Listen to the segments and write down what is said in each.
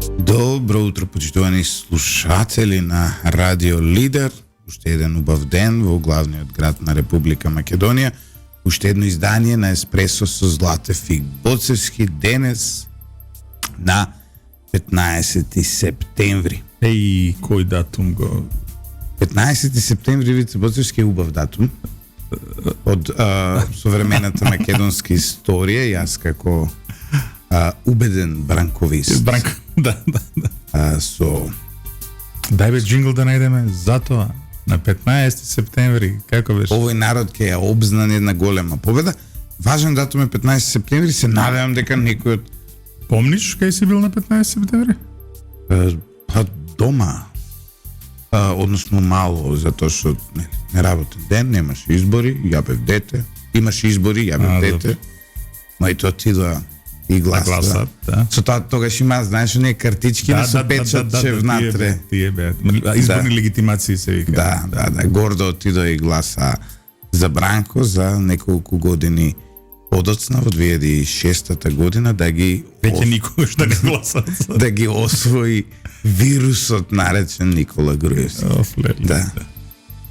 Добро утро, почитувани слушатели на Радио Лидер. Уште еден убав ден во главниот град на Република Македонија. Уште едно издание на Еспресо со Злате Фиг Боцевски денес на 15 септември. Еј, кој датум го? 15 септември, Вице Боцевски, е убав датум од современата македонска историја. Јас како убеден бранковист. Да. Со Дај бе джингл да најдеме затоа на 15 септември, како беше? овој народ ќе ја обзнане една голема победа. Важен датум е 15 септември, се надевам дека некој од Помниш кај си бил на 15 септември? па дома, односно мало, затоа што не работен ден, немаше избори, ја бев дете, имаше избори, ја бев дете. Моите отидоа и гласат. Да. Со тоа тогаш има, знаеш, оние картички да се печатче внатре. Тие бе. Изборни легитимации се вика. Да, гордо отидоа и гласа за Бранко за неколку години подоцна во 2006 година да ги Веќе никогаш да не гласат. да ги освои вирусот наречен Никола Груевски. Да.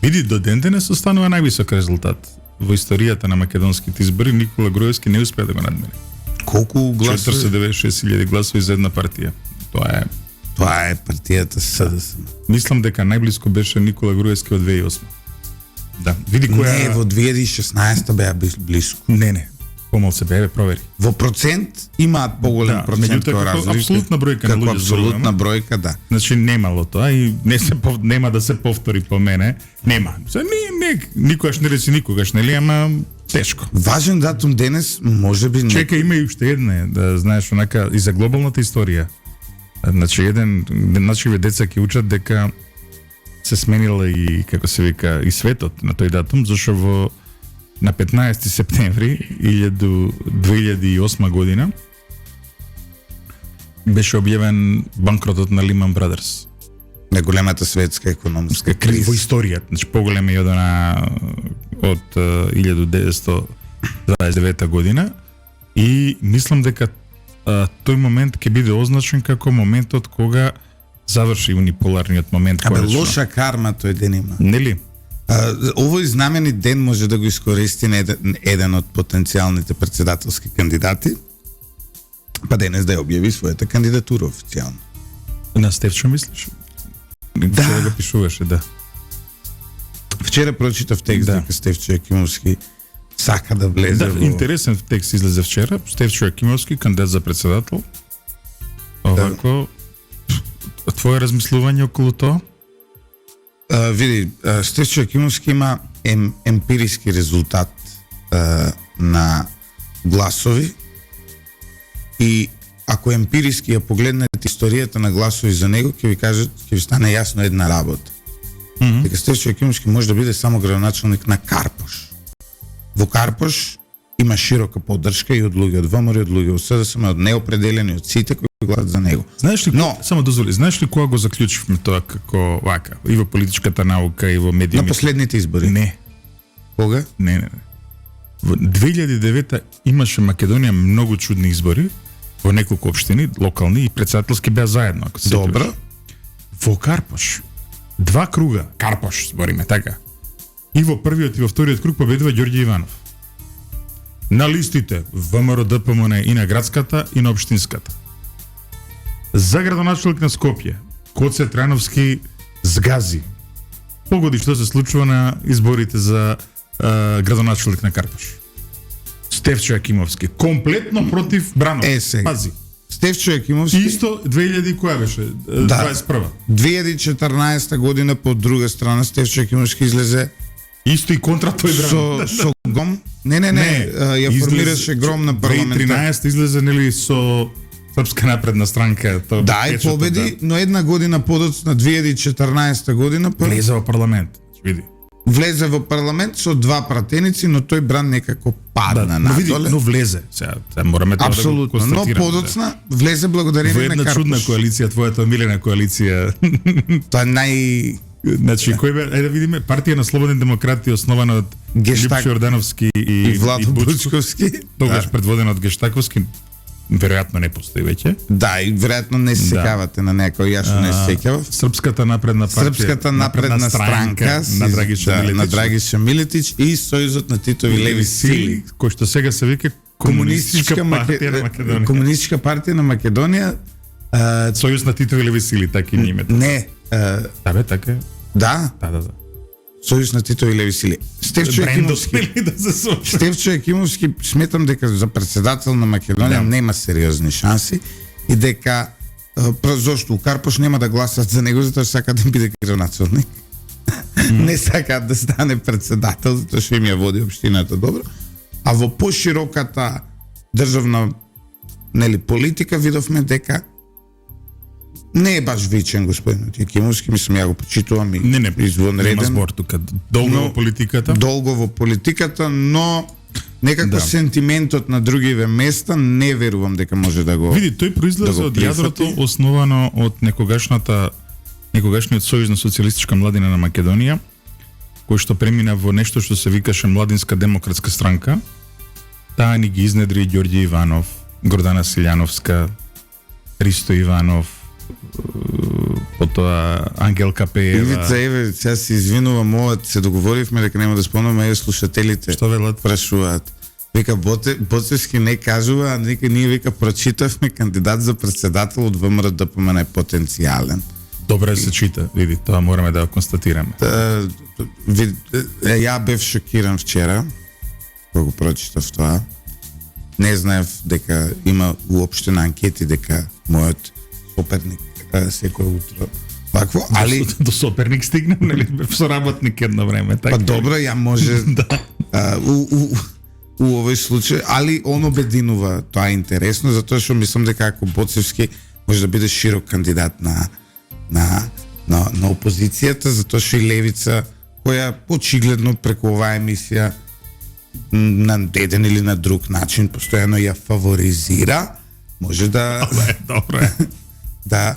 Види, до ден денес останува највисок резултат во историјата на македонските избори. Никола Груевски не успеа да го надмине. Колку гласови? 496.000 гласови за една партија. Тоа е партијата СДСМ. Мислам дека најблиско беше Никола Груевски од 2008. Да, види која... Не, во 2016 беа блиско. Не. Помал се бе, провери. Во процент имаат поголем процент меѓутоа, кој разлика. апсолутна бројка на како луѓе апсолутна бројка, да. Значи немало тоа и нема да се повтори по мене. Нема. Никогаш не речи никогаш, нели, ама тешко. Важен датум денес, можеби не. Чека, има и уште една, да знаеш, онака и за глобалната историја. Значи деца ќе учат дека се сменила и како се вика и светот на тој датум, зашто на 15 септември 2008 година беше објавен банкротот на Lehman Brothers. Најголемата светска економска Во криза. историјата, значи поголема и од 1929 година, и мислам дека тој момент ќе биде означен како моментот кога заврши униполарниот момент. Абе, лоша карма тој ден има. Нели? Овој знаменит ден може да го искористи еден од потенцијалните претседателски кандидати, па денес да ја објави својата кандидатура официјално. На Стефчо мислиш? Да. Вчера го пишуваше, да. Вчера прочитав текст дека Стефчо Јакимовски сака да влезе Да, интересен текст излезе вчера. Стефчо Јакимовски, кандидат за претседател. Овако, твое размислување околу тоа? Види, Стефчо Јакимовски има емпириски резултат на гласови и ако емпириски ја погледнете историјата на гласови за него, ќе ви кажат, ќе ви стане јасно една работа. Дека Стефчо Јакимовски може да биде само градоначалник на Карпош. Во Карпош има широка поддршка и од луѓе од ВМРО, од луѓе од СДСМ, од неопределени, од сите кои гласат за него. Знаеш ли, само дозволи, знаеш ли кога го заклучивме тоа како вака, и во политичката наука, и во медиумите? На последните избори. Не. Кога? Не. Во 2009 имаше Македонија многу чудни избори во неколку општини, локални и претседателски беа заедно, ако се Добро. сетиш. Во Карпош, 2 круга, Карпош, збориме така. И во првиот и во вториот круг победува Ѓорѓе Иванов. На листите ВМРО, ДПМН и на градската и на општинската. За градоначалник на Скопје, Коце Трановски згази. Погоди што се случува на изборите за градоначалник на Карпош. Стефчо Јакимовски комплетно против Бранов. Сега. Пази. Стефчо Јакимовски Исто 2000 која беше? 21. 2014 година по друга страна Стефчо Јакимовски излезе Исто и контра тој Бранов. со гром. Не, ја формираше гром на парламентар. 2013 излезе нели со Српска напредна странка. Да, и победи, но една година подоцна 2014 година влезе во парламент. Види. Влезе во парламент со 2 пратеници, но тој Бран некако падна надоле. Но влезе. Сега мораме тоа да го констатираме. Но подоцна влезе благодарение на Карпош. Во една чудна коалиција, твојата омилена коалиција. Тоа е Значи, кој бе, ајде да видиме, партија на слободни демократи основана од Липшо Јордановски и Владо Бучковски, тогаш предводен од Гештаковски. веројатно не постои веќе. Да, и веројатно не се сеќавате на некој, јас што не се сеќавав. Српската напредна партија, Српската напредна странка на Драгиша Милетич, на Драгиша Милетич и Сојузот на Титови леви сили, кој што сега се вика Комунистичка партија на Македонија. Комунистичка партија на Македонија. Сојуз на Титови леви сили, така и името. Не. Да бе, така е. Да. Да. Сојуз на Титови леви сили. Стефчо Екимовски. Стефчо Екимовски сметам дека за председател на Македонија нема сериозни шанси и дека зошто у Карпош нема да гласат за него затоа што сака да биде градоначалник. Не сака да стане председател затоа што им ја води општината добро. А во пошироката државна политика видовме дека не е баш вичен господинот Екимовски, мислам ја го почитувам и извонреден. Нема збор тука. Долго во политиката. Долго во политиката, но некако сентиментот на другиве места не верувам дека може да го. Види, тој произлезе од јадрото основано од некогашниот Сојуз на социјалистичка младина на Македонија, кој што премина во нешто што се викаше Младинска демократска странка. Таа ни ги изнедри Ѓорѓе Иванов, Гордана Силјановска, Ристо Иванов, потоа Ангелка Пеева. Ивица, еве, сега се извинувам, ова се договоривме дека нема да спомнаме, еве слушателите. Што велат? Прашуваат. Вика Боцевски не кажува, а нека ние вика прочитавме кандидат за председател од ВМРО ДПМН е потенцијален. Добре се чита, види, тоа мораме да го констатираме. Ја бев шокиран вчера кога го прочитав тоа. Не знаев дека има уопштена анкети дека мојот соперник секој утро вакво, али до соперник стигнам, нели бев соработник едно време, така. Па добро, ја може у овој случај, али он обединува, тоа е интересно, затоа што мислам дека ако Боцевски може да биде широк кандидат на опозицијата, затоа што и Левица, која очигледно преку оваа емисија на еден или на друг начин постојано ја фаворизира, може да добро да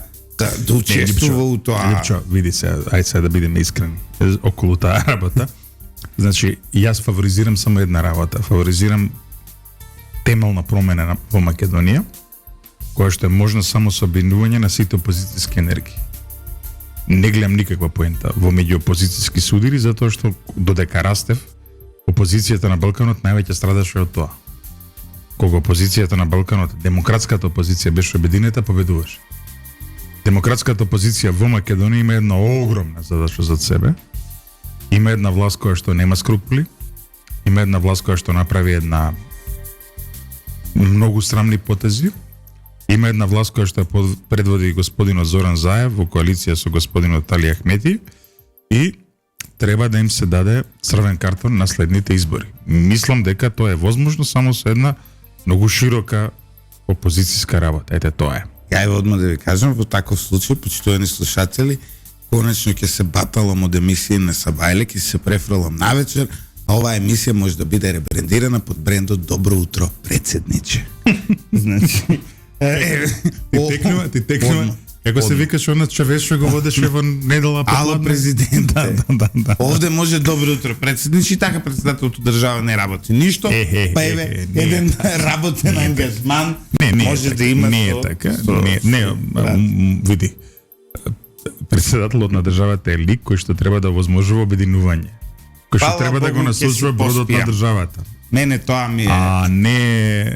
учествува у тоа. Липчо, види се, ајде сега да бидеме искрени околу таа работа. Значи, јас фаворизирам само една работа. Фаворизирам темелна промена во Македонија, која што е можна само со обединување на сите опозицијски енергии. Не гледам никаква поента во меѓуопозицијски судири, затоа што додека растев, опозицијата на Балканот највеќе страдаше од тоа. Кога опозицијата на Балканот, демократската опозиција беше обединета, победуваше. Демократската опозиција во Македонија има една огромна задача зад себе. Има една власт која што нема скрупули, има една власт која што направи една многу срамни потези, има една власт која што предводи господинот Зоран Заев во коалиција со господинот Али Ахмети и треба да им се даде црвен картон на следните избори. Мислам дека тоа е возможно само со една многу широка опозицијска работа. Ете тоа е. Ја одма да ви кажам, во таков случај, почитувани слушатели, конечно ќе се баталам од емисија на Сабајле, ќе се префрлам навечер, а оваа емисија може да биде ребрендирана под брендот Добро утро, председниче. Значи, ти текнува. Како се викаш она човек што го водеше во недела попладне? Ало президент. Да. Овде може Добро утро, председниче, и така председателот држава не работи ништо, па еве еден работен ангажман може да има. Не е така. Види. Председателот на државата е лик кој што треба да возможува обединување. Кој што треба да го насочува бродот на државата. Не, тоа ми е. А не,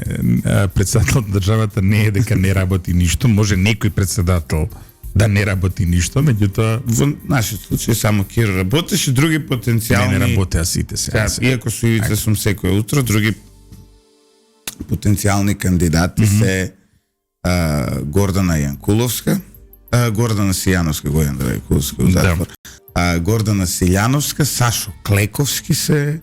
председателот на државата не е дека не работи ништо, може некој председател да не работи ништо, меѓутоа во нашиот случај само Киро работеше, други потенцијални не работеа сите сега. Иако со Ивица сум секој утро, други потенцијални кандидати се Гордана Јанкуловска, Гордана Сијановска, Гојан Јанкуловска во затвор. Гордана Силјановска, Сашо Клековски се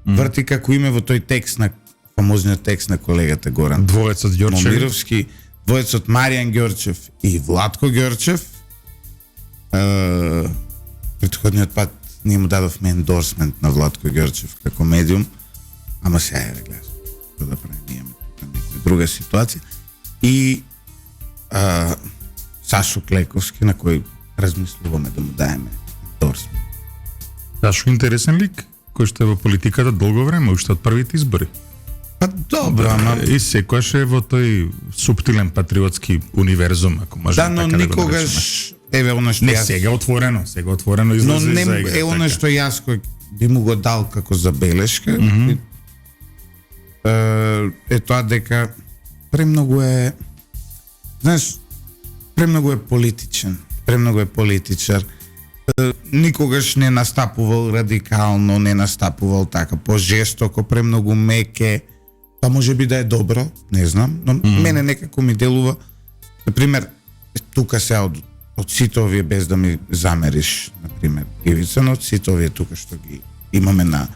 врти како име во тој текст на фамозниот текст на колегата Горан Двоецот Ѓорчев Момировски, двоецот Маријан Ѓорчев и Владко Ѓорчев. Претходниот пат ние му дадовме ендорсмент на Владко Ѓорчев како медиум, ама сега е гледаш што да правиме, имаме некоја друга ситуација. И Сашо Клековски, на кој размислуваме да му даеме ендорсмент. Сашо интересен лик, кој што е во политиката долго време, уште од првите избори. Па Добро, ама И секојаш е во тој суптилен патриотски универзум, ако можеме да, но така да го наречеме. никогаш еве она што Не, јас сега отворено но излезе не за игра. е она така. што јас кој би му го дал како забелешка. Е тоа дека премногу е, знаеш, премногу е политичен, премногу е политичар. Никогаш не настапувал радикално, не настапувал така пожестоко, премногу меке. Тоа може би да е добро, не знам, но мене некако ми делува, например, тука се од сите овие, без да ми замериш, например, Ивица, но од сите овие тука што ги имаме на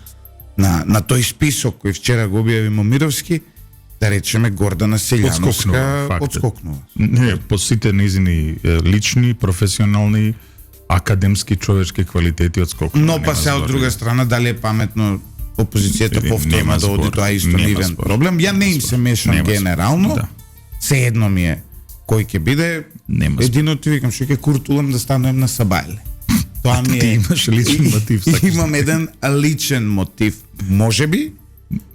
тој список кој вчера го објави Момировски, да речеме Гордана Селјановска одскокнува. Не, по сите низини лични, професионални, академски, човечки квалитети одскокнува. Но па се од друга страна, дали е паметно опозицијата повторно Нема да оди збор. тоа исто Нема нивен збор. проблем. Ја не им се мешам Нема збор. генерално, Да. се едно ми е кој ќе биде. Нема збор. Едино ти викам што ќе куртулам да станем на Сабајле. Тоа ми Ти е. имаш личен мотив, сакаш да Имам еден личен мотив, можеби,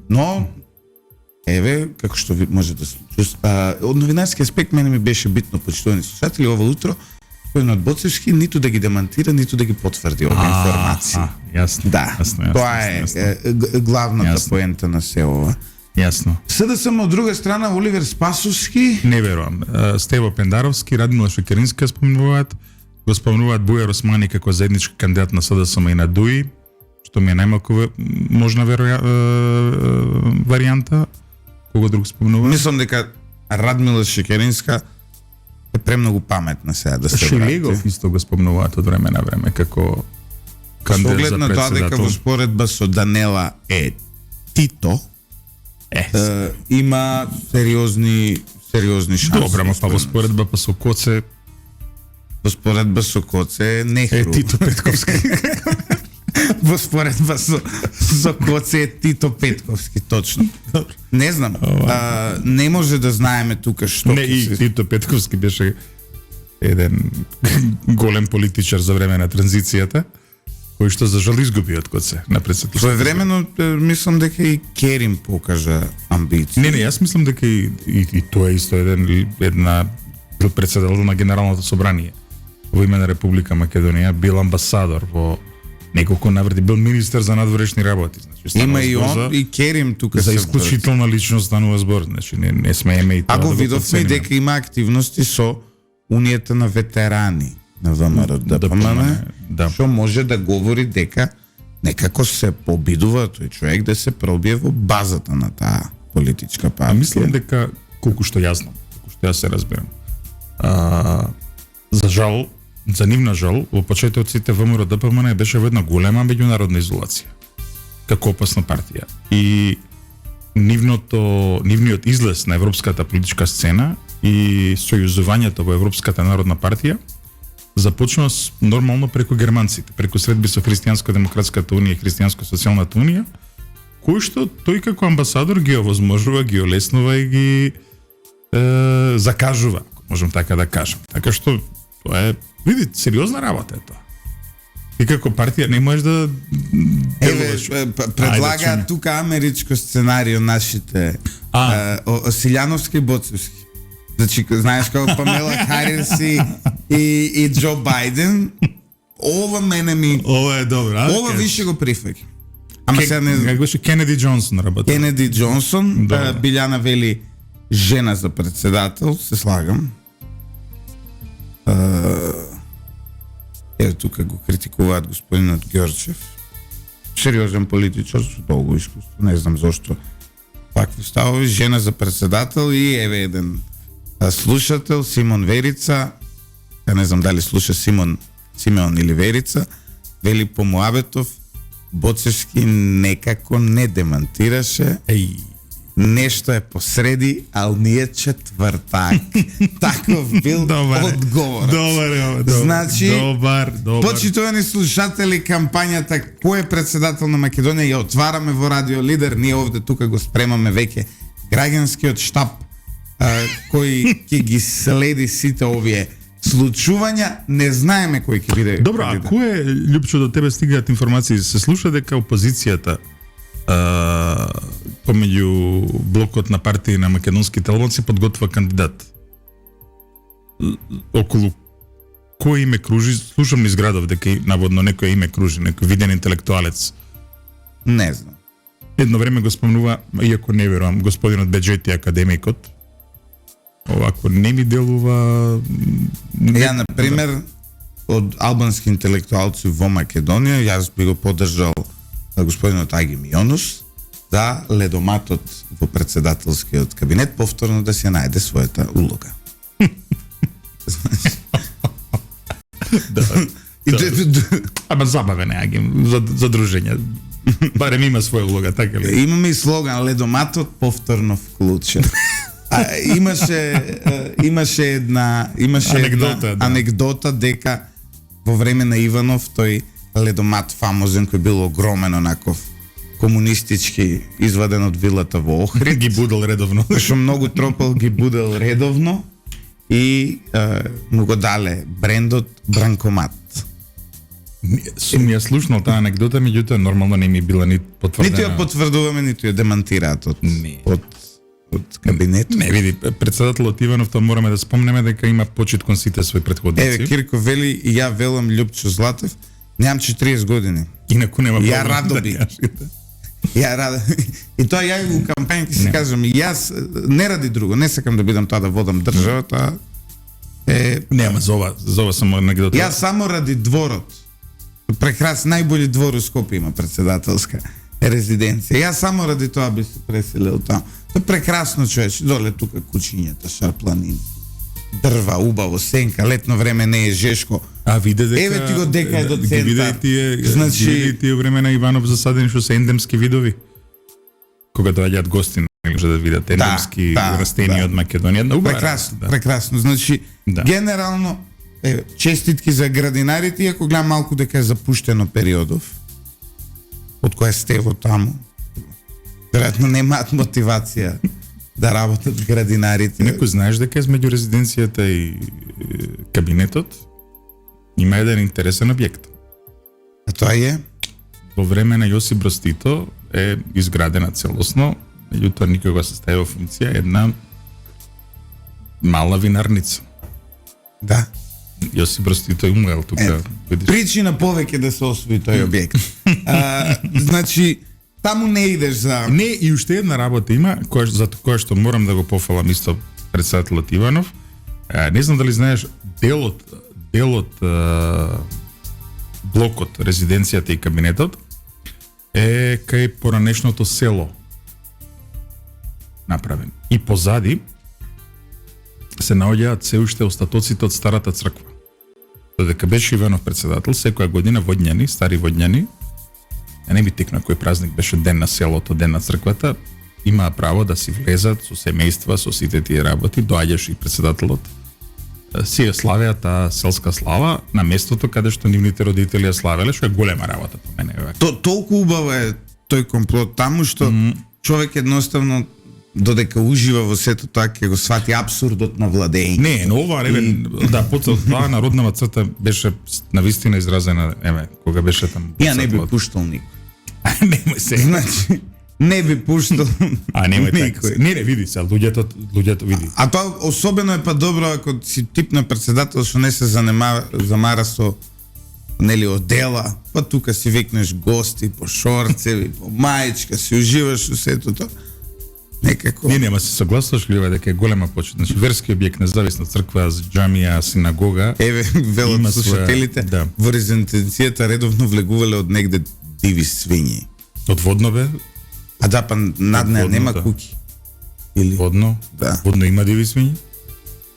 но еве како што ви може да се случи. Од новинарски аспект мене ми беше битно, почитувани слушатели, ова утро господин од Боцевски ниту да ги демантира, ниту да ги потврди овие информации. Јасно. Да, јасно, тоа е главната Јасно. поента на се ова. Јасно. СДСМ од друга страна Оливер Спасовски, Не верувам. Стево Пендаровски, Радмила Шекеринска спомнуваат, го спомнуваат Бујар Османи како заеднички кандидат на СДСМ и на ДУИ, што ми е најмалку можна варијанта. Кого друг спомнува? мислам дека Радмила Шекеринска е премногу паметна сега да се Шилегов врати. исто го спомнуваат од време на време како Со кандидат оглед за на тоа дека председател. во споредба со Данела е Тито, има сериозни шанси. Добра, ма па во споредба па со Коце Во споредба со Коце е Нехру. е Тито Петковски. Во споредба со Коце е Тито Петковски, точно. Не знам, не може да знаеме тука што Не, ќе и се... Тито Петковски беше еден голем политичар за време на транзицијата, кој што за жал изгуби од Коце на председателство. Своевремено мислам дека и Керим покажа амбиции. Не, јас мислам дека и тоа е исто една бил председател на Генералното собрание во име на Република Македонија, бил амбасадор во неколку наврати, бил министер за надворешни работи, значи станува Има и збор он, и Керим тука за се исклучителна личност станува збор, значи не смееме и тоа. А го да видовме и потцениме. дека има активности со Унијата на ветерани на ВМРО ДПМН, да. што може да говори дека некако се побидува тој човек да се пробие во базата на таа политичка партија. А мислам дека колку што јас знам, колку што јас се разбирам. За жал, за нивна жал, во почетоците ВМРО ДПМН беше во една голема меѓународна изолација како опасна партија. И нивниот излез на европската политичка сцена и сојузувањето во Европската народна партија започна нормално преку германците, преку средби со Христијанско-демократската унија и Христијанско-социјалната унија, кој што тој како амбасадор ги овозможува, ги олеснува и ги закажува, ако можам така да кажам. Така што тоа е, види, сериозна работа е тоа. И како партија не можеш да Еве, делуваш. предлага Ајде, тука америчко сценарио нашите Силјановски и Боцевски. Значи, знаеш како Памела Харис и Џо Бајден, ова мене ми... Ова е добро, а? Ова више го прифаќам. Ама сега не знам. Како беше Кенеди Џонсон работи. Кенеди Џонсон, Добро. Билјана вели жена за председател, се слагам. Ево тука го критикуваат господинот Ѓорчев. Сериозен политичар со долго искуство, не знам зошто вакви ставови, жена за председател и еве еден слушател, Симон Верица, ја не знам дали слуша Симеон или Верица, вели по Муабетов, Боцевски некако не демантираше, нешто е посреди, ал ние четвртак. Таков бил одговор. Добар. Значи, добар. Почитувани слушатели, кампањата кој е председател на Македонија ја отвараме во Радио Лидер. Ние овде тука го спремаме веќе граѓанскиот штаб кој ќе ги следи сите овие случувања. Не знаеме кој ќе биде. Добро, а кој е, Љупчо, до тебе стигаат информации, се слуша дека опозицијата помеѓу блокот на партии на македонските албанци подготвува кандидат. Околу кој име кружи? Слушам низ градов дека наводно некој име кружи, некој виден интелектуалец. Не знам. Едно време го спомнува, иако не верувам, господинот Беџети академикот. Овако не ми делува... Ја, например, од албански интелектуалци во Македонија, јас би го поддржал господинот Аги Мионус за ледоматот во председателскиот кабинет повторно да се најде својата улога. Да. Ама забавен е Аги за дружење. Барем има своја улога, така ли? Имаме и слоган ледоматот повторно вклучен. Имаше една анекдота дека во време на Иванов тој ледомат фамозен кој бил огромен онаков комунистички изваден од вилата во Охрид. Ги будел редовно. Што многу тропал ги будел редовно и му го дале брендот Бранкомат. Сум ја слушнал таа анекдота, меѓутоа нормално не ми била ни потврдена. Ниту ја потврдуваме, ниту ја демантираат од кабинетот. Не, види, председателот Иванов, тоа мораме да спомнеме дека има почит кон сите своји претходници. Еве, Кирко вели, и ја велам Љупчо Златев, немам 40 години. Инаку нема проблем. Ја радо би. Ја радо. И тоа ја у кампањата си кажам, јас не ради друго, не сакам да бидам тоа да водам државата. Нема за ова само анекдота. Јас само ради дворот. Прекрас, најболи двор у Скопје има председателска резиденција. Јас само ради тоа би се преселил таму. Тоа прекрасно, човече, доле тука кучињата, шарпланини, дрва, убаво, сенка, летно време не е жешко. А виде дека еве ти го дека е до ги центар. виде тие време на Иванов засадени што се ендемски видови. Кога доаѓаат гости, може да видат ендемски растенија од Македонија. Прекрасно. Значи, Да. генерално честитки за градинарите, иако гледам малку дека е запуштено периодов од која сте во таму. Веројатно немаат мотивација да работат градинарите. Некој знаеш дека измеѓу резиденцијата и кабинетот има еден интересен објект. А тоа е? Во време на Јосип Брз Тито е изградена целосно, меѓутоа никога се стави во функција една мала винарница. Да. Јосип Брз Тито умрел тука. Причина повеќе да се освои тој објект. Значи, таму не идеш за... Не, и уште една работа има, за која што морам да го пофалам исто председателот Иванов. Не знам дали знаеш, делот блокот, резиденцијата и кабинетот е кај поранешното село направен. И позади се наоѓаат се уште остатоците од старата црква. Додека беше Иванов председател, секоја година водњани, стари водњани, не би текна кој празник беше ден на селото, ден на црквата, имаа право да си влезат со семејства, со сите тие работи, доаѓаше и председателот. Си ја славеа таа селска слава на местото каде што нивните родители ја славеле, што е голема работа по мене. Толку убаво е тој комплот таму што човек едноставно додека ужива во сето тоа ќе го свати апсурдот на владење. Не, но ова да таа народнава црта беше навистина изразена, кога беше таму. Ја не би пуштал никој. Немој се. Значи, не би пуштал. Немој така. Не, види се, луѓето види. А тоа особено е па добро ако си тип на председател што не се замара со од дела, па тука си викнеш гости по шорцеви, по мајчка, си уживаш во сето тоа. Некако. Нема се согласуваш ли дека е голема почит, значи верски објект, независна црква, џамија, синагога. Еве велат слушателите, во резиденцијата редовно влегувале од негде диви свињи. Од водно бе? А да, па над неа нема куки. Или водно? Да. Водно има диви свињи?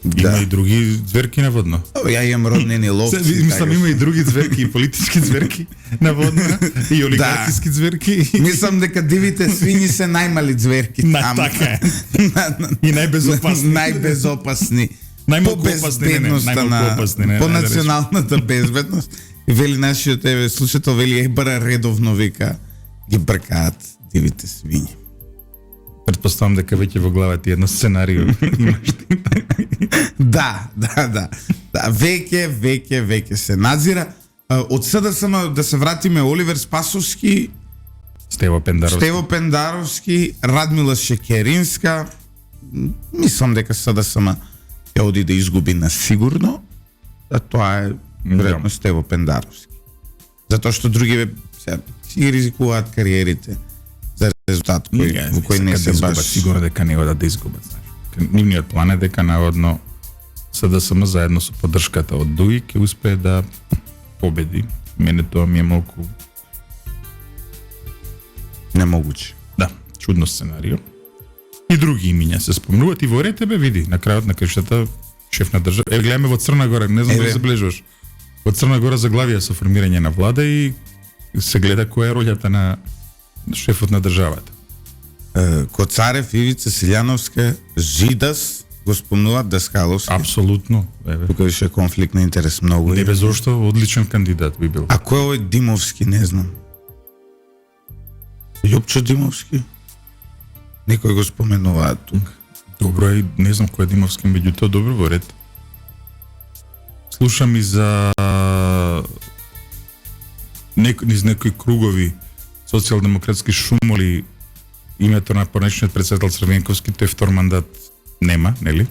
Да. Има и други зверки на водно. Ја имам роднини ловци. Мислам има и други зверки, и политички зверки на водно, и олигархиски зверки. Мислам дека дивите свињи се најмали зверки таму. Така е. И најбезопасни. Најбезопасни. Најмалку по националната безбедност. И вели нашиот слушател вели бара редовно вика ги бркаат дивите свињи. Предпоставам дека веќе во глава ти едно сценарио имаш. Да. Веќе се надзира. Од СДСМ да се вратиме, Оливер Спасовски Стево Пендаровски. Стево Пендаровски, Радмила Шекеринска, мислам дека СДСМ ќе оди да изгуби на сигурно, а тоа е веројатно Стево Пендаровски. Затоа што други сега си ризикуваат кариерите за резултат во кој не се баш сигурно дека не одат да изгубат, знаеш. Нивниот план е дека наводно СДСМ заедно со поддршката од ДУИ ќе успее да победи. Мене тоа ми е малку немогуче. Да, чудно сценарио. И други имиња се спомнуваат и во РТБ види на крајот на краиштата шеф на држава. Гледаме во Црна Гора, не знам дали забележуваш. Во Црна Гора заглавија со формирање на влада и се гледа која е рољата на шефот на државата. Коцарев, Ивица Силјановска, Жидас го спомнуваат Даскаловски. Апсолутно. Тука више конфликт на интерес многу. Не бе зошто одличен кандидат би бил. А кој е овој Димовски, не знам. Љупчо Димовски? Некој го споменуваат тука. Добро е, не знам кој е Димовски, меѓутоа добро во ред. Слушам и за низ некои кругови социјалдемократски шумоли името на понешниот председател Црвенковски, тој втор мандат нема, нели?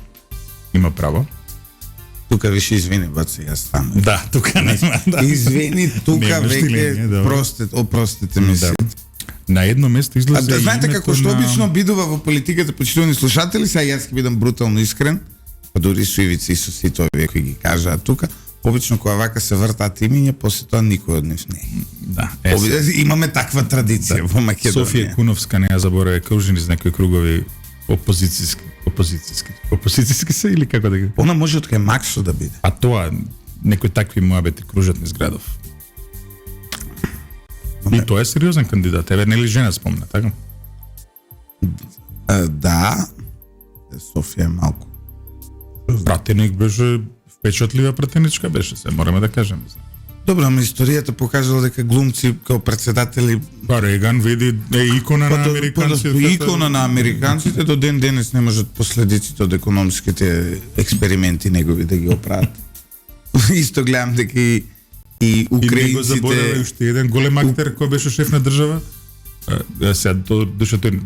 Има право. Тука више извини, бат сега стана. Да, тука нема. Да. Извини, тука веќе опростите ми се. На едно место излезе да знаете името како што обично бидува во политиката, почитувани слушатели, сега јас ќе бидам брутално искрен, па дури со Ивици и со сите овие кои ги кажаат тука, обично кога вака се вртаат имиња, после тоа никој од нив не. Да, имаме таква традиција во Македонија. Софија Куновска не ја забораве, кружени из некои кругови опозицијски се или како да ги? Она може од кај Максо да биде. А тоа некои такви муабети кружат низ градов. И тоа е сериозен кандидат. Еве нели жена спомна, така? Да. Софија е малку. Пратеник беше впечатлива пратеничка беше, се мораме да кажеме. Добро, ама историјата покажала дека глумци као председатели Реган види икона на американците. Икона на американците до ден денес не можат последиците од економските експерименти негови да ги оправат. Исто гледам дека и украинците... И него заборава уште еден голем актер кој беше шеф на држава. Сега, душа тој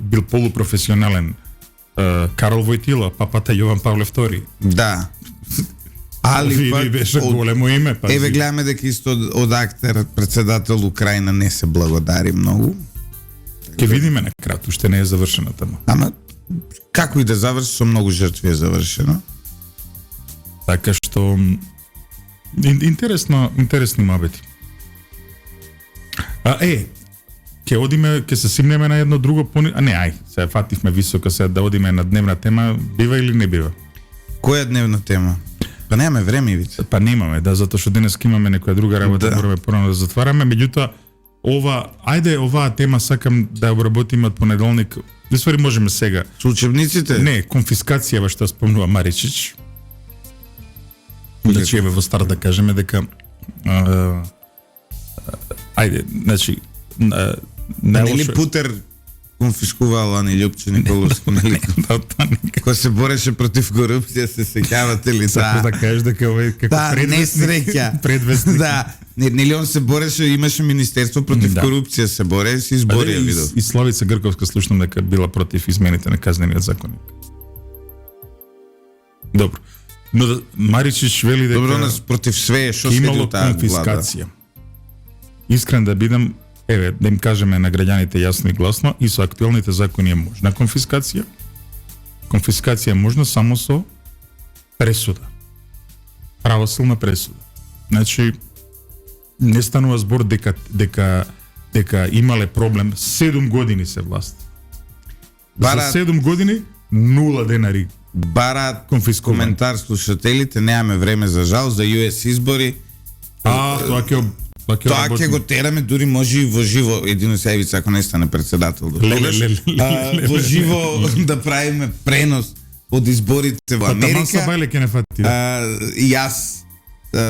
бил полупрофесионален Карол Војтила, папата Јован Павле II. Да. Али пак беше големо име. Еве гледаме дека исто од актер председател Украина не се благодари многу. Ќе видиме на крај, уште не е завршена тема. Ама како и да заврши, со многу жртви е завршено. Така што интересни мабети. Ќе одиме, ќе се симнеме на едно друго се фативме високо сега да одиме на дневна тема, бива или не бива? Која дневна тема? Па немаме време, Ивица. Па немаме, да, затоа што денес имаме некоја друга работа, мораме порано да затвараме, меѓутоа оваа тема сакам да ја обработиме од понеделник. Десвари можеме сега. Со учебниците? Не, конфискација што спомнува Маричич. Значи еве во старт да кажеме дека значи нели Путер конфискувал Ани Љупчо Николовски, нели? Кој се бореше против корупција, се сеќавате ли? Сакаш да кажеш дека овој како предвестник. Да, нели он се бореше, имаше Министерство против корупција, се боре, се избори, видов. И Славица Грковска слушнам дека била против измените на казнениот законник. Добро. Но Маричич вели дека добро, нас против све што следи од таа конфискација. Искрен да бидам, еве, да им кажеме на граѓаните јасно и гласно, и со актуелните закони е можна конфискација. Конфискација е можна само со пресуда. Правосилна пресуда. Значи, не станува збор дека имале проблем 7 години се власт. За 7 години 0 денари. Бараат коментар слушателите, немаме време за жал за US избори. Тоа ќе го тераме, дури може и во живо, едино Севица ако не стане председател во живо да правиме пренос од изборите во Америка. И јас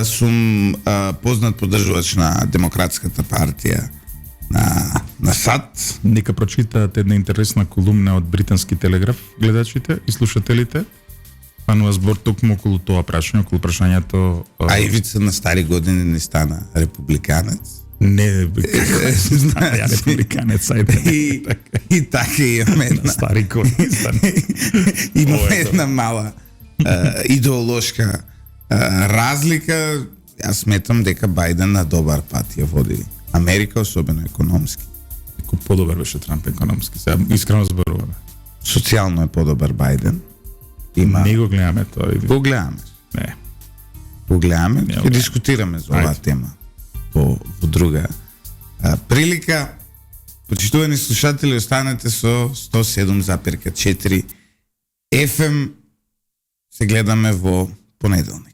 сум познат поддржувач на Демократската партија на САД. Нека прочитаат една интересна колумна од Британски телеграф гледачите и слушателите. Панува збор токму околу тоа прашање, околу прашањето... А Ивица на стари години не стана републиканец? Не, како е, ја републиканец, ајде. И така имаме една, Стари кони. имаме една мала идеолошка разлика. Јас сметам дека Бајден на добар пат ја води Америка, особено економски. Како подобар беше Трамп економски. Сега искрено зборуваме. Социјално е подобар Бајден. Има Не го гледаме тоа. го гледаме. Не. Го гледаме, Не, ќе окей. дискутираме за оваа Ајде. тема во друга прилика. Почитувани слушатели, останете со 107,4 FM. Се гледаме во понеделник.